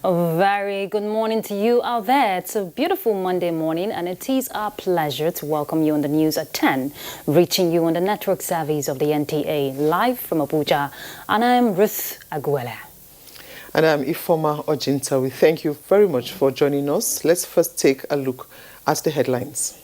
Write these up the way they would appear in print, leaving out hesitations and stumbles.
A very good morning to you out there. It's a beautiful Monday morning, and it is our pleasure to welcome you on the news at 10, reaching you on the network service of the NTA, live from Abuja. And I'm Ruth Aguela. And I'm Ifoma Ojinta. We thank you very much for joining us. Let's first take a look at the headlines.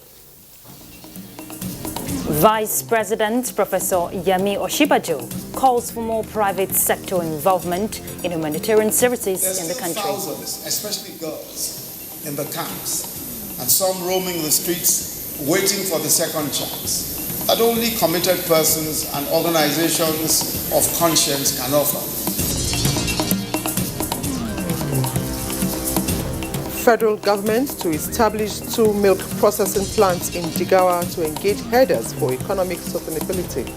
Vice President Professor Yemi Osinbajo calls for more private sector involvement in humanitarian services in the country. Thousands, especially girls, in the camps, and some roaming the streets waiting for the second chance that only committed persons and organizations of conscience can offer. Federal government to establish 2 milk processing plants in Jigawa to engage herders for economic sustainability.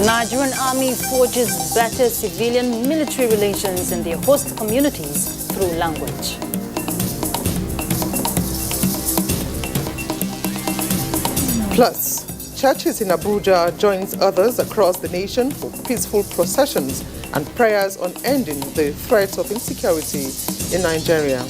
Nigerian Army forges better civilian-military relations in their host communities through language. Plus, churches in Abuja joins others across the nation for peaceful processions and prayers on ending the threats of insecurity in Nigeria.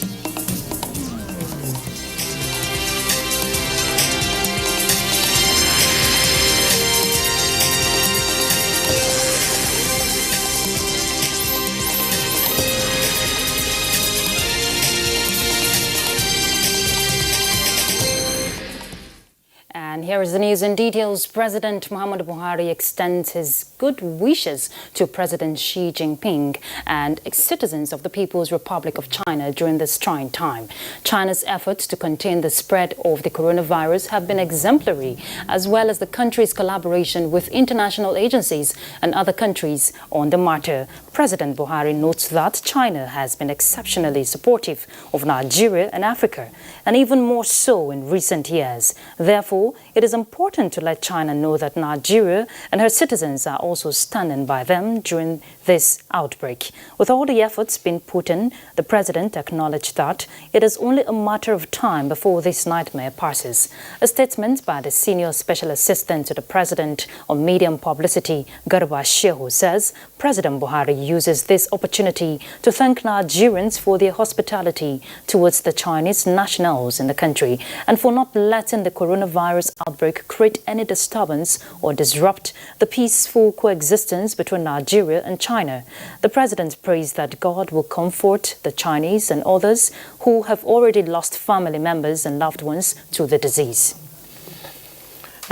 And here is the news in details. President Muhammadu Buhari extends his good wishes to President Xi Jinping and citizens of the People's Republic of China during this trying time. China's efforts to contain the spread of the coronavirus have been exemplary, as well as the country's collaboration with international agencies and other countries on the matter. President Buhari notes that China has been exceptionally supportive of Nigeria and Africa, and even more so in recent years. Therefore, it is important to let China know that Nigeria and her citizens are also standing by them during this outbreak. With all the efforts being put in, the president acknowledged that it is only a matter of time before this nightmare passes. A statement by the senior special assistant to the president on media and publicity, Garba Shehu, says President Buhari uses this opportunity to thank Nigerians for their hospitality towards the Chinese nationals in the country and for not letting the coronavirus outbreak create any disturbance or disrupt the peaceful coexistence between Nigeria and China. The president prays that God will comfort the Chinese and others who have already lost family members and loved ones to the disease.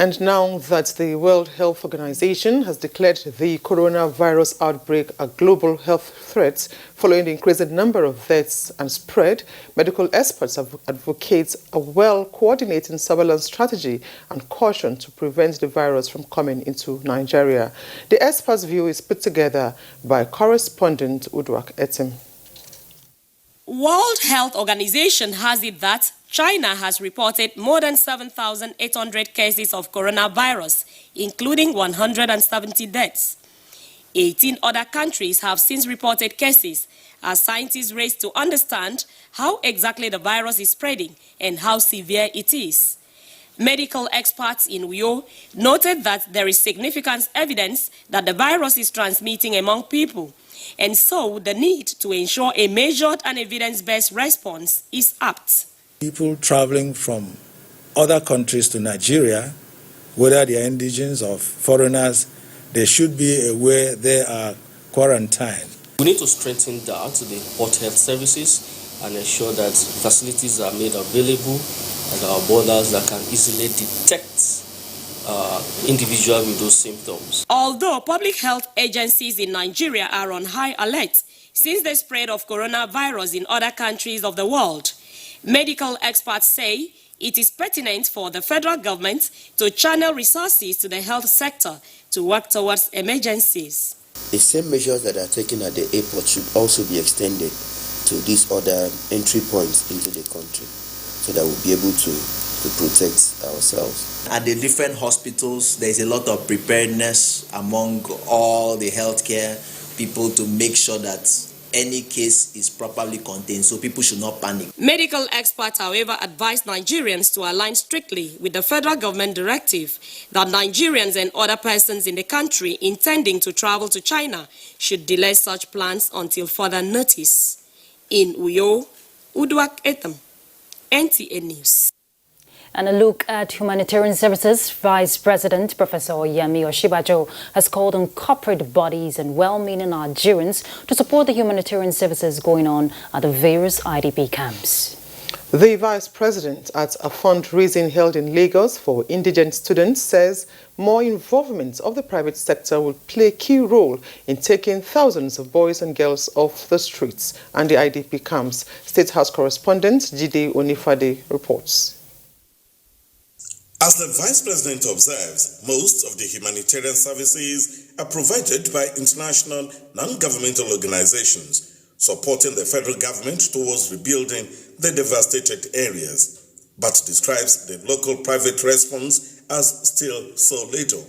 And now that the World Health Organization has declared the coronavirus outbreak a global health threat following the increasing number of deaths and spread, medical experts advocate a well-coordinated surveillance strategy and caution to prevent the virus from coming into Nigeria. The experts' view is put together by correspondent Udwak Etim. World Health Organization has it that China has reported more than 7,800 cases of coronavirus, including 170 deaths. 18 other countries have since reported cases, as scientists race to understand how exactly the virus is spreading and how severe it is. Medical experts in Uyo noted that there is significant evidence that the virus is transmitting among people, and so the need to ensure a measured and evidence-based response is apt. People traveling from other countries to Nigeria, whether they are indigenes or foreigners, they should be aware they are quarantined. We need to strengthen that to the port health services and ensure that facilities are made available at our borders that can easily detect individuals with those symptoms. Although public health agencies in Nigeria are on high alert since the spread of coronavirus in other countries of the world, medical experts say it is pertinent for the federal government to channel resources to the health sector to work towards emergencies. The same measures that are taken at the airport should also be extended to these other entry points into the country so that we'll be able to protect ourselves. At the different hospitals, there's a lot of preparedness among all the healthcare people to make sure that any case is properly contained, so people should not panic. Medical experts, however, advise Nigerians to align strictly with the federal government directive that Nigerians and other persons in the country intending to travel to China should delay such plans until further notice. In Uyo, Uduak Etam, NTA News. And a look at Humanitarian Services, Vice President Professor Yemi Oshibajo has called on corporate bodies and well-meaning Nigerians to support the humanitarian services going on at the various IDP camps. The Vice President at a fundraising held in Lagos for indigent students says more involvement of the private sector will play a key role in taking thousands of boys and girls off the streets and the IDP camps. State House correspondent Jide Onifade reports. As the Vice President observes, most of the humanitarian services are provided by international non-governmental organizations supporting the federal government towards rebuilding the devastated areas, but describes the local private response as still so little.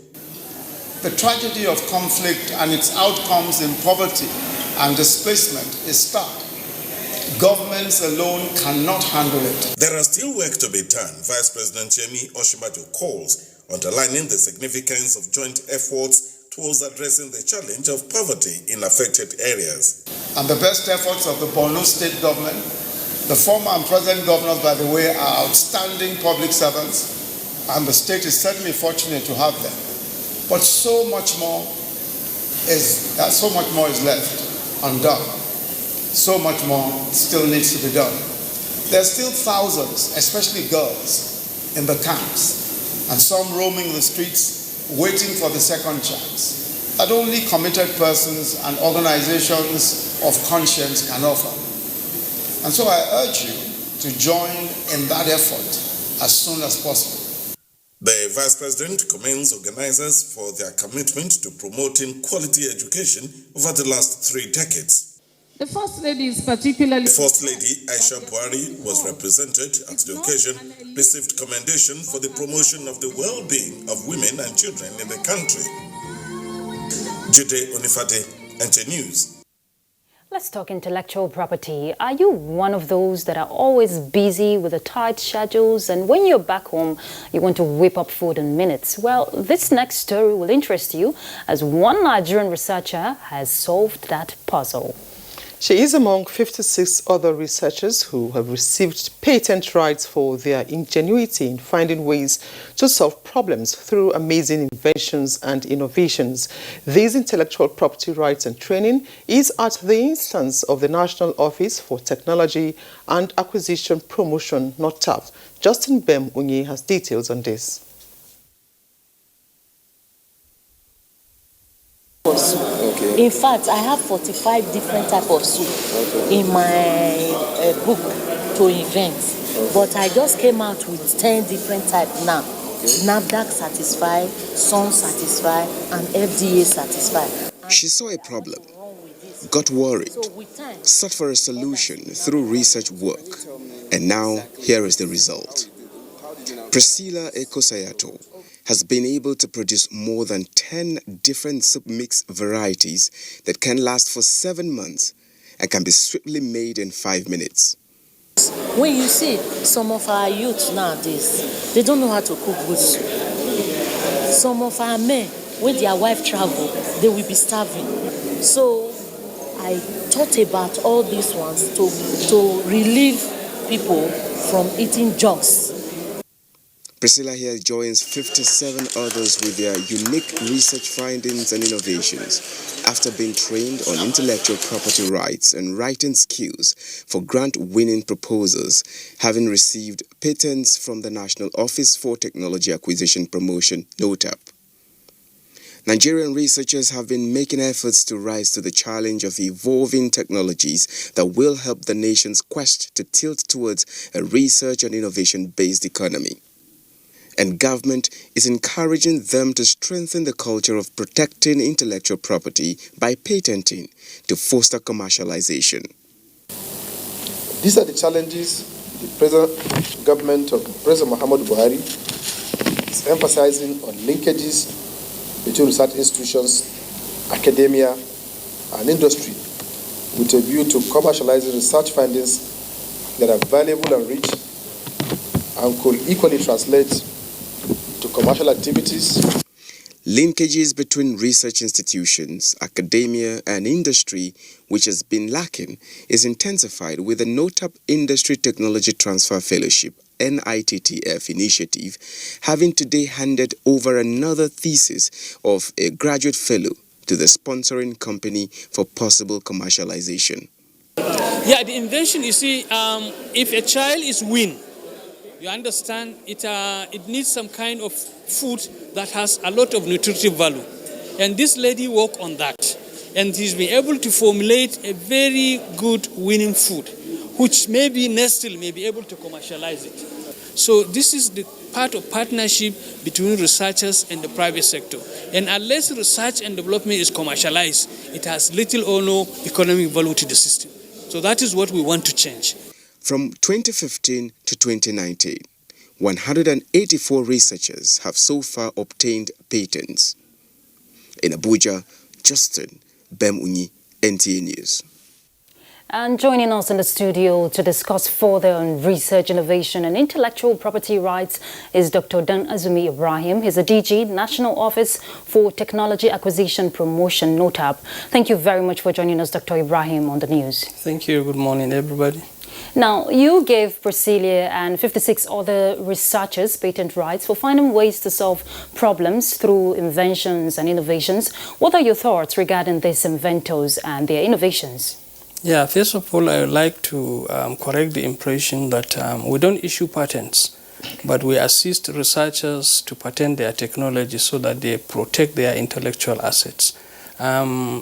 The tragedy of conflict and its outcomes in poverty and displacement is stark. Governments alone cannot handle it. There are still work to be done, Vice President Yemi Oshibajo calls, underlining the significance of joint efforts towards addressing the challenge of poverty in affected areas. And the best efforts of the Borno State government, the former and present governors, by the way, are outstanding public servants, and the state is certainly fortunate to have them. But so much more is left undone. So much more still needs to be done. There are still thousands, especially girls, in the camps, and some roaming the streets waiting for the second chance that only committed persons and organizations of conscience can offer. And so I urge you to join in that effort as soon as possible. The Vice President commends organizers for their commitment to promoting quality education over the last 3 decades. The First Lady is particularly... The First Lady, Aisha Buhari, was represented at the occasion, received commendation for the promotion of the well-being of women and children in the country. Jude Onifate, NT News. Let's talk intellectual property. Are you one of those that are always busy with the tight schedules, and when you're back home, you want to whip up food in minutes? Well, this next story will interest you, as one Nigerian researcher has solved that puzzle. She is among 56 other researchers who have received patent rights for their ingenuity in finding ways to solve problems through amazing inventions and innovations. This intellectual property rights and training is at the instance of the National Office for Technology and Acquisition Promotion, NOTAP. Justin Bem Unyi has details on this. Okay. In fact, I have 45 different types of soup in my book to invent. Okay. But I just came out with 10 different types now. Okay. NAFDAC satisfied, SUN satisfied, and FDA satisfied. She saw a problem, got worried, sought for a solution through research work, and now here is the result. Priscilla Ekosayato has been able to produce more than 10 different soup mix varieties that can last for 7 months and can be swiftly made in 5 minutes. When you see some of our youth nowadays, they don't know how to cook good soup. Some of our men, when their wife travel, they will be starving. So I thought about all these ones to relieve people from eating junks. Priscilla here joins 57 others with their unique research findings and innovations after being trained on intellectual property rights and writing skills for grant-winning proposals, having received patents from the National Office for Technology Acquisition Promotion, NOTAP. Nigerian researchers have been making efforts to rise to the challenge of evolving technologies that will help the nation's quest to tilt towards a research and innovation-based economy. And government is encouraging them to strengthen the culture of protecting intellectual property by patenting to foster commercialization. These are the challenges the present government of President Muhammadu Buhari is emphasizing on linkages between research institutions, academia, and industry, with a view to commercializing research findings that are valuable and rich and could equally translate to commercial activities. Linkages between research institutions, academia, and industry, which has been lacking, is intensified with the NOTAP Industry Technology Transfer Fellowship NITTF initiative, having today handed over another thesis of a graduate fellow to the sponsoring company for possible commercialization. Yeah, the invention, you see, if a child is weaned, you understand, it needs some kind of food that has a lot of nutritive value. And this lady worked on that. And she's been able to formulate a very good winning food, which maybe Nestle may be able to commercialize it. So this is the part of partnership between researchers and the private sector. And unless research and development is commercialized, it has little or no economic value to the system. So that is what we want to change. From 2015 to 2019, 184 researchers have so far obtained patents. In Abuja, Justin Bemunyi, NTA News. And joining us in the studio to discuss further on research, innovation and intellectual property rights is Dr. Dan Azumi Ibrahim. He's a DG, National Office for Technology Acquisition Promotion, NOTAP. Thank you very much for joining us, Dr. Ibrahim, on the news. Thank you. Good morning, everybody. Now, you gave Priscilla and 56 other researchers patent rights for finding ways to solve problems through inventions and innovations. What are your thoughts regarding these inventors and their innovations? Yeah, first of all, I would like to correct the impression that we don't issue patents, but we assist researchers to patent their technology so that they protect their intellectual assets.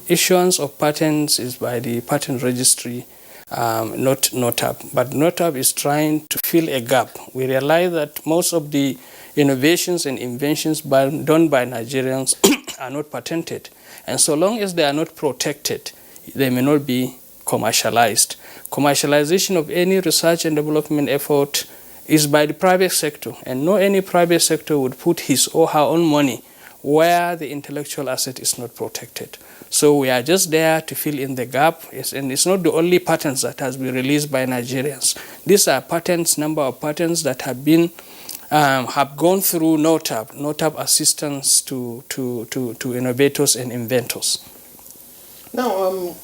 Issuance of patents is by the patent registry, not NOTAP, but NOTAP is trying to fill a gap. We realize that most of the innovations and inventions done by Nigerians are not patented, and so long as they are not protected, they may not be commercialized. Commercialization of any research and development effort is by the private sector, and no any private sector would put his or her own money where the intellectual asset is not protected. So we are just there to fill in the gap, and it's not the only patents that has been released by Nigerians. These are patents, number of patents that have been have gone through NOTAP assistance to innovators and inventors. Now,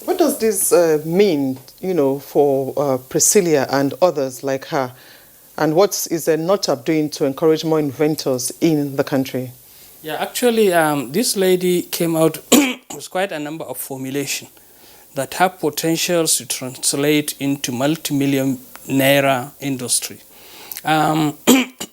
what does this mean, for Priscilla and others like her? And what is NOTAP doing to encourage more inventors in the country? Yeah, actually, this lady came out with quite a number of formulations that have potentials to translate into multi-million naira industry.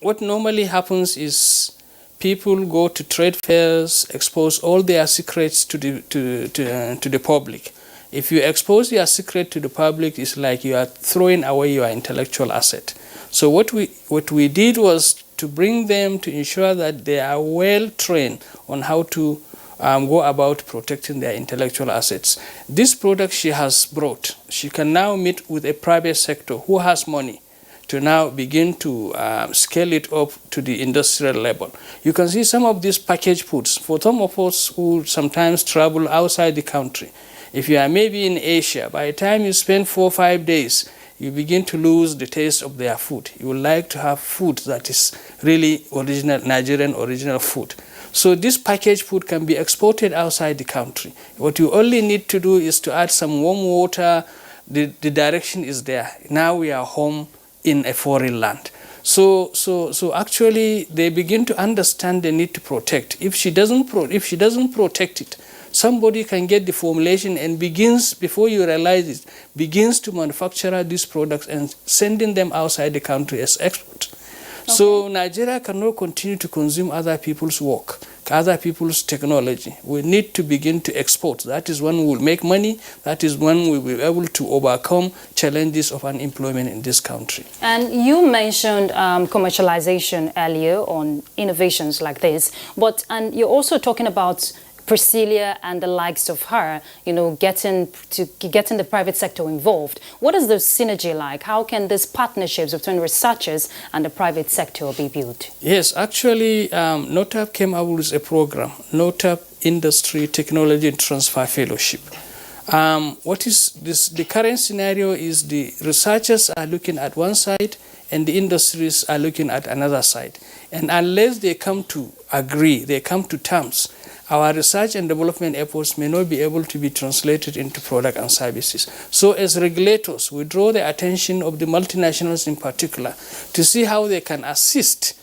What normally happens is people go to trade fairs, expose all their secrets to the public. If you expose your secret to the public, it's like you are throwing away your intellectual asset. So what we did was to bring them to ensure that they are well trained on how to go about protecting their intellectual assets. This product she has brought, she can now meet with a private sector who has money to now begin to scale it up to the industrial level. You can see some of these packaged foods. For some of us who sometimes travel outside the country, if you are maybe in Asia, by the time you spend 4 or 5 days, you begin to lose the taste of their food. You would like to have food that is really original, Nigerian original food. So this packaged food can be exported outside the country. What you only need to do is to add some warm water. The direction is there. Now we are home in a foreign land. So actually they begin to understand the need to protect. If she doesn't protect it, somebody can get the formulation and begins, before you realize it, begins to manufacture these products and sending them outside the country as export. Okay. So Nigeria cannot continue to consume other people's work, other people's technology. We need to begin to export. That is when we will make money. That is when we will be able to overcome challenges of unemployment in this country. And you mentioned commercialization earlier on innovations like this, and you're also talking about Priscilla and the likes of her, getting the private sector involved. What is the synergy like? How can these partnerships between researchers and the private sector be built? Yes, actually, NOTAP came out with a program, NOTAP Industry Technology Transfer Fellowship. What is this? The current scenario is the researchers are looking at one side and the industries are looking at another side. And unless they come to agree, they come to terms, our research and development efforts may not be able to be translated into product and services. So as regulators, we draw the attention of the multinationals in particular to see how they can assist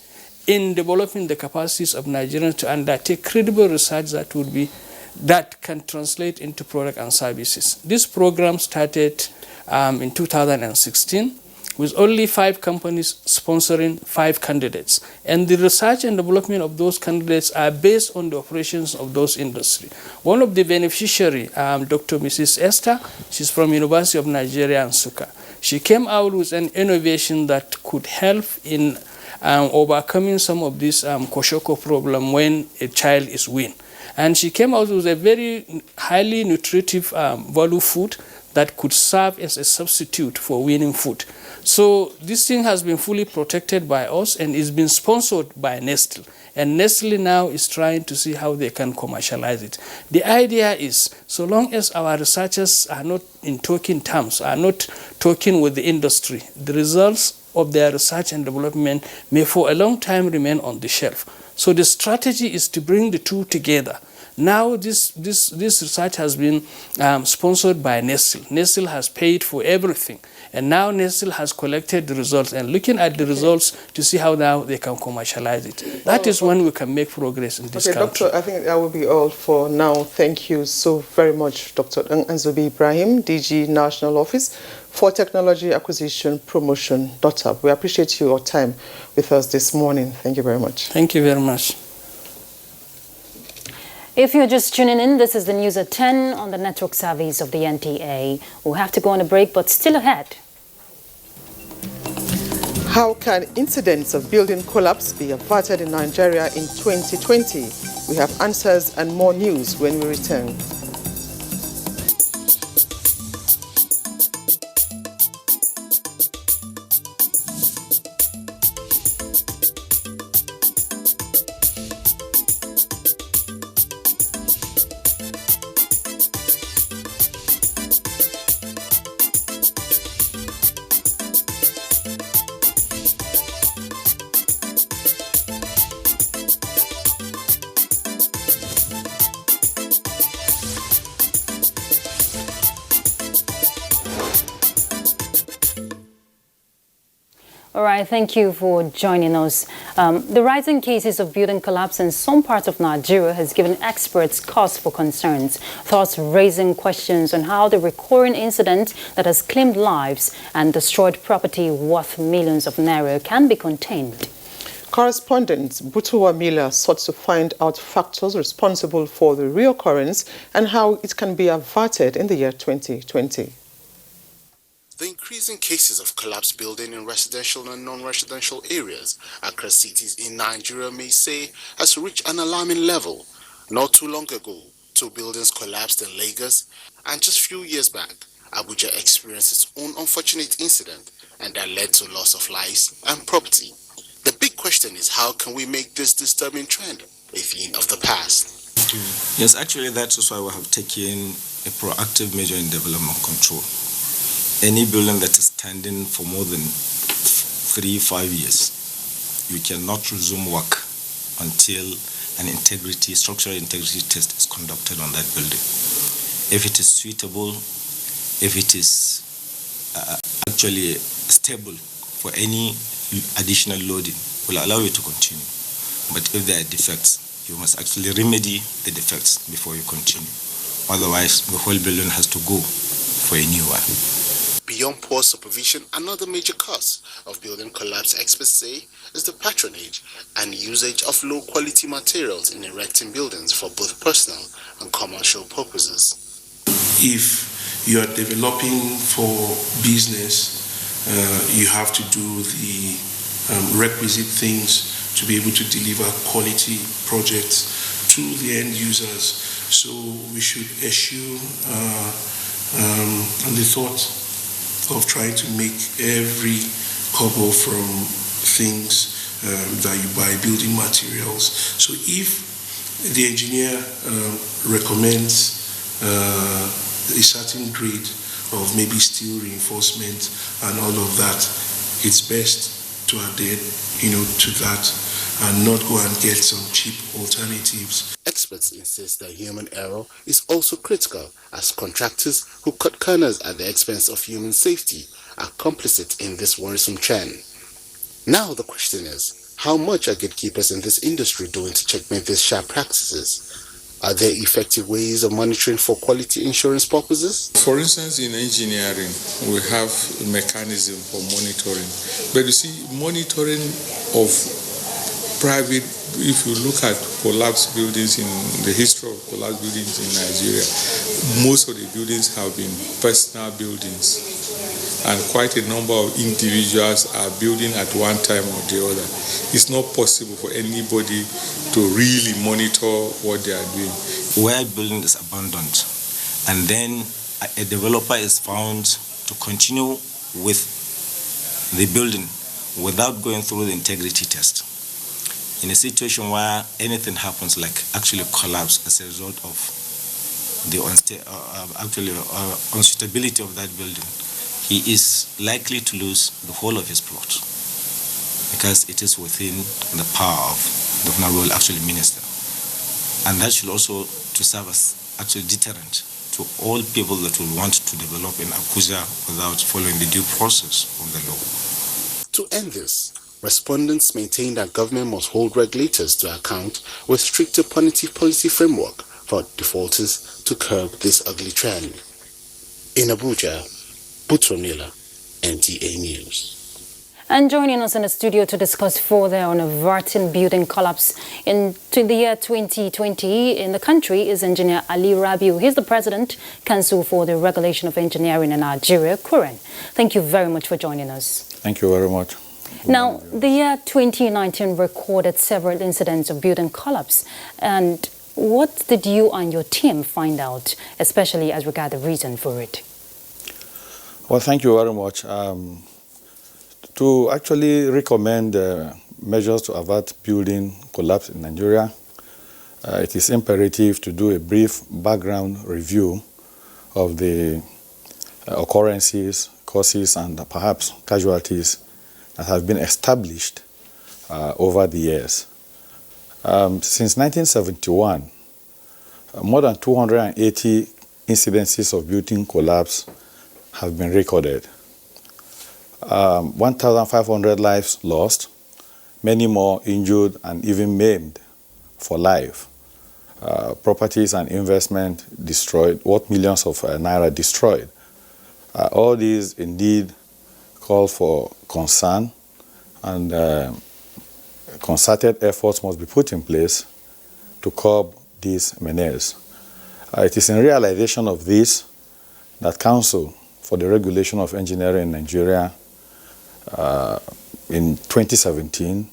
in developing the capacities of Nigerians to undertake credible research that can translate into product and services. This program started in 2016 with only 5 companies sponsoring 5 candidates. And the research and development of those candidates are based on the operations of those industries. One of the beneficiaries, Dr. Mrs. Esther, she's from University of Nigeria, Nsukka. She came out with an innovation that could help in overcoming some of this kwashiorkor problem when a child is weaned. And she came out with a very highly nutritive value food that could serve as a substitute for weaning food. So this thing has been fully protected by us and is being sponsored by Nestle. And Nestle now is trying to see how they can commercialize it. The idea is, so long as our researchers are not in talking terms, are not talking with the industry, the results of their research and development may for a long time remain on the shelf. So the strategy is to bring the two together. Now this research has been sponsored by Nestle. Nestle has paid for everything. And now Nestle has collected the results and looking at the results to see how now they can commercialize it. That is when we can make progress in this country. Doctor, I think that will be all for now. Thank you so very much, Dr. Dan Azumi Ibrahim, DG National Office for Technology Acquisition Promotion, DOTAP. We appreciate your time with us this morning. Thank you very much. Thank you very much. If you're just tuning in, this is the news at 10 on the network service of the NTA. We'll have to go on a break, but still ahead. How can incidents of building collapse be averted in Nigeria in 2020? We have answers and more news when we return. All right, thank you for joining us. The rising cases of building collapse in some parts of Nigeria has given experts cause for concerns, thus raising questions on how the recurring incident that has claimed lives and destroyed property worth millions of naira can be contained. Correspondent Butuwa Miller sought to find out factors responsible for the reoccurrence and how it can be averted in the year 2020. The increasing cases of collapsed building in residential and non-residential areas across cities in Nigeria may say has reached an alarming level. Not too long ago, 2 buildings collapsed in Lagos, and just a few years back, Abuja experienced its own unfortunate incident, and that led to loss of lives and property. The big question is, how can we make this disturbing trend a thing of the past? Yes, actually that is why we have taken a proactive measure in development control. Any building that is standing for more than 3-5 years, you cannot resume work until an structural integrity test is conducted on that building. If it is suitable, if it is actually stable for any additional loading, will allow you to continue. But if there are defects, you must actually remedy the defects before you continue. Otherwise, the whole building has to go for a new one. Beyond poor supervision, another major cause of building collapse, experts say, is the patronage and usage of low-quality materials in erecting buildings for both personal and commercial purposes. If you are developing for business, you have to do the requisite things to be able to deliver quality projects to the end users. So we should eschew on the thought of trying to make every kobo from things that you buy, building materials. So if the engineer recommends a certain grade of maybe steel reinforcement and all of that, it's best to adhere, to that and not go and get some cheap alternatives. Experts insist that human error is also critical, as contractors who cut corners at the expense of human safety are complicit in this worrisome trend. Now the question is, how much are gatekeepers in this industry doing to checkmate these sharp practices? Are there effective ways of monitoring for quality insurance purposes? For instance, in engineering, we have a mechanism for monitoring. But you see, monitoring of private, if you look at collapsed buildings, in the history of collapsed buildings in Nigeria, most of the buildings have been personal buildings. And quite a number of individuals are building at one time or the other. It's not possible for anybody to really monitor what they are doing. Where a building is abandoned, and then a developer is found to continue with the building without going through the integrity test. In a situation where anything happens, like actually collapse as a result of the unsuitability of that building, he is likely to lose the whole of his plot, because it is within the power of the Honorable actually Minister. And that should also to serve as actually deterrent to all people that will want to develop in Abuja without following the due process of the law. To end this, respondents maintain that government must hold regulators to account with stricter punitive policy framework for defaulters to curb this ugly trend. In Abuja, Butronila, NTA News. And joining us in the studio to discuss further on averting building collapse into the year 2020 in the country is Engineer Ali Rabiu. He's the President, Council for the Regulation of Engineering in Nigeria, Kuren. Thank you very much for joining us. Thank you very much. Now, the year 2019 recorded several incidents of building collapse. And what did you and your team find out, especially as regards the reason for it? Well, thank you very much. To actually recommend measures to avert building collapse in Nigeria, it is imperative to do a brief background review of the occurrences, causes, and perhaps casualties that have been established over the years. Since 1971, more than 280 incidences of building collapse have been recorded. 1,500 lives lost, many more injured and even maimed for life. Properties and investment destroyed, worth millions of naira destroyed. All these indeed call for concern, and concerted efforts must be put in place to curb these menaces. It is in realization of this that Council for the Regulation of Engineering in Nigeria in 2017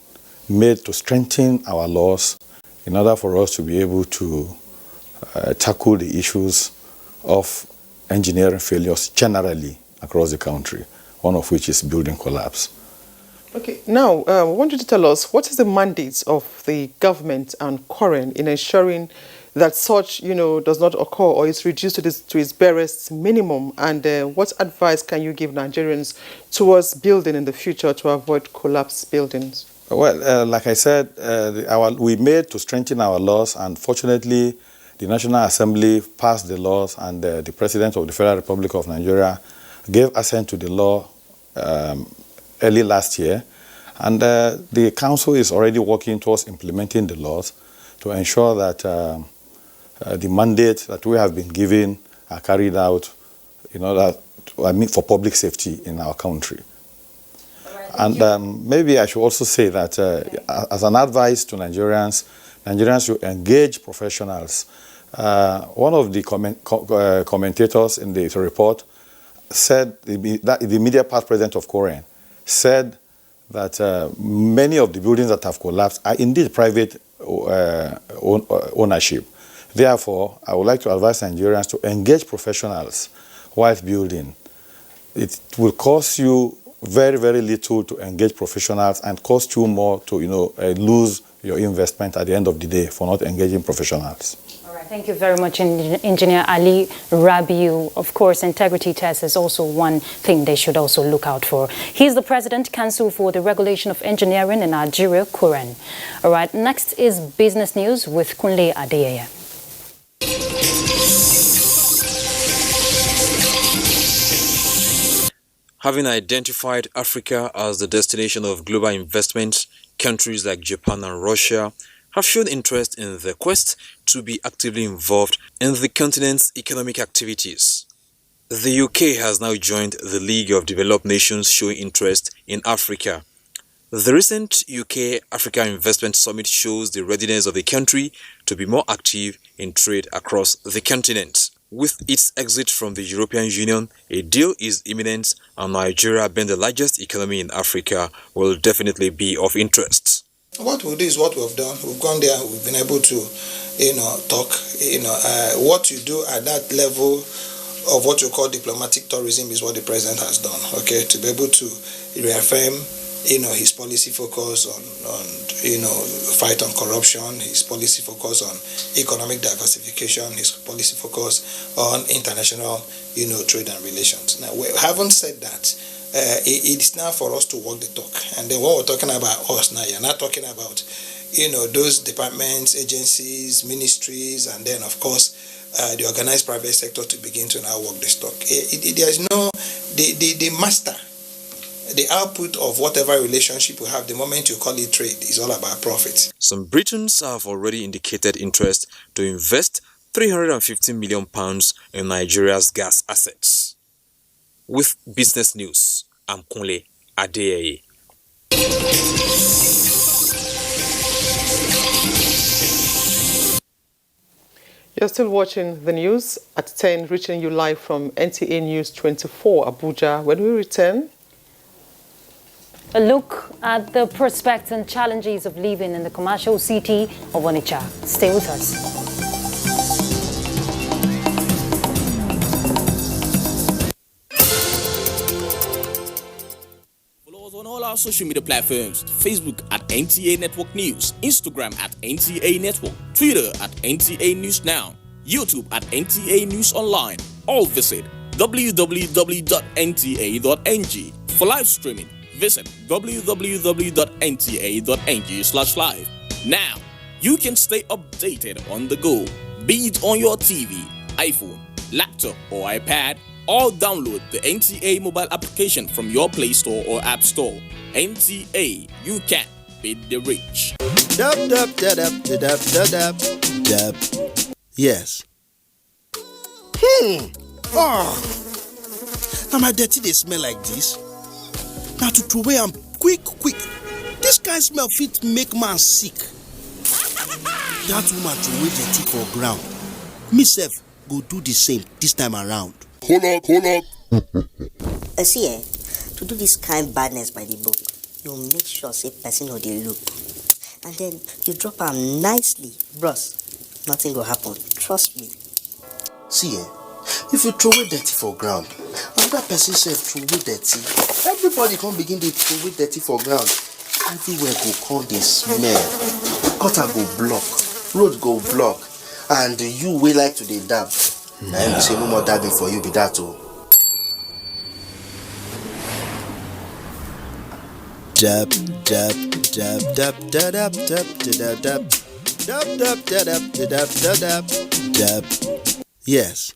made to strengthen our laws in order for us to be able to tackle the issues of engineering failures generally across the country, one of which is building collapse. Okay, now I want you to tell us, what is the mandate of the government and Kuren in ensuring that such, does not occur or is reduced to its barest minimum? And what advice can you give Nigerians towards building in the future to avoid collapsed buildings? Well, like I said, we made to strengthen our laws, and fortunately, the National Assembly passed the laws, and the President of the Federal Republic of Nigeria gave assent to the law early last year. And the Council is already working towards implementing the laws to ensure that the mandate that we have been given are carried out for public safety in our country. And maybe I should also say that as an advice to Nigerians should engage professionals. One of the commentators in the report said, the immediate past president of Kuren said that many of the buildings that have collapsed are indeed private ownership. Therefore, I would like to advise Nigerians to engage professionals while building. It will cost you very, very little to engage professionals and cost you more to, lose your investment at the end of the day for not engaging professionals. All right. Thank you very much, Engineer Ali Rabiu. Of course, integrity test is also one thing they should also look out for. He's the President, Council for the Regulation of Engineering in Nigeria, Kuren. All right, next is business news with Kunle Adeyeye. Having identified Africa as the destination of global investment, countries like Japan and Russia have shown interest in the quest to be actively involved in the continent's economic activities. The UK has now joined the League of Developed Nations showing interest in Africa. The recent UK-Africa Investment Summit shows the readiness of the country to be more active in trade across the continent. With its exit from the European Union, a deal is imminent, and Nigeria, being the largest economy in Africa, will definitely be of interest. What we'll do is what we've done. We've gone there, we've been able to, talk. What you do at that level of what you call diplomatic tourism is what the president has done, okay, to be able to reaffirm, his policy focus on fight on corruption, his policy focus on economic diversification, his policy focus on international, trade and relations. Now, having said that, it's now for us to walk the talk. And then what we're talking about us now, you're not talking about, those departments, agencies, ministries, and then, of course, the organized private sector to begin to now walk this talk. There is no, the master, the output of whatever relationship you have, the moment you call it trade, is all about profit. Some Britons have already indicated interest to invest £350 million in Nigeria's gas assets. With business news, I'm Kunle Adeyeye. You're still watching the news at 10, reaching you live from NTA News 24 Abuja. When we return, a look at the prospects and challenges of living in the commercial city of Onitsha. Stay with us. On all our social media platforms: Facebook at NTA Network News, Instagram at NTA Network, Twitter at NTA News Now, YouTube at NTA News Online. All visit www.nta.ng. For live streaming, visit www.nta.ng/live. Now, you can stay updated on the go, be it on your TV, iPhone, laptop, or iPad, or download the NTA mobile application from your Play Store or App Store. NTA, you can beat the rich. Yes. Now my dirty they smell like this. Now to throw away am quick. This kind smell fit make man sick. That woman throw away dirty for ground. Me sef go do the same this time around. Hold up. See, to do this kind badness by the book, you make sure say person or the look, and then you drop am nicely, bros. Nothing will happen. Trust me. See, if you throw away dirty for ground, another person sef throw away dirty. Everybody come begin to throw away dirty for ground. Everywhere go come dey smell. Gutter go block, road go block, and you will like to dey dab. I am say no more dabbing for you be that too. Dab. Yes.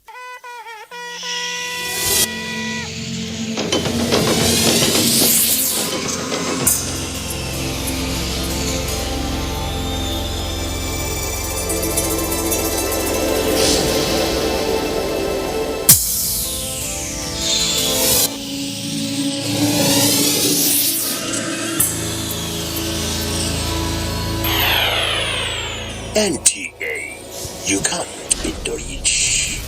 NTA, you can't beat the rich.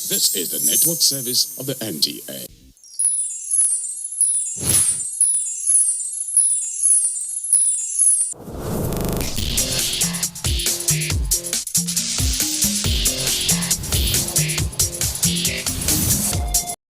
This is the network service of the NTA.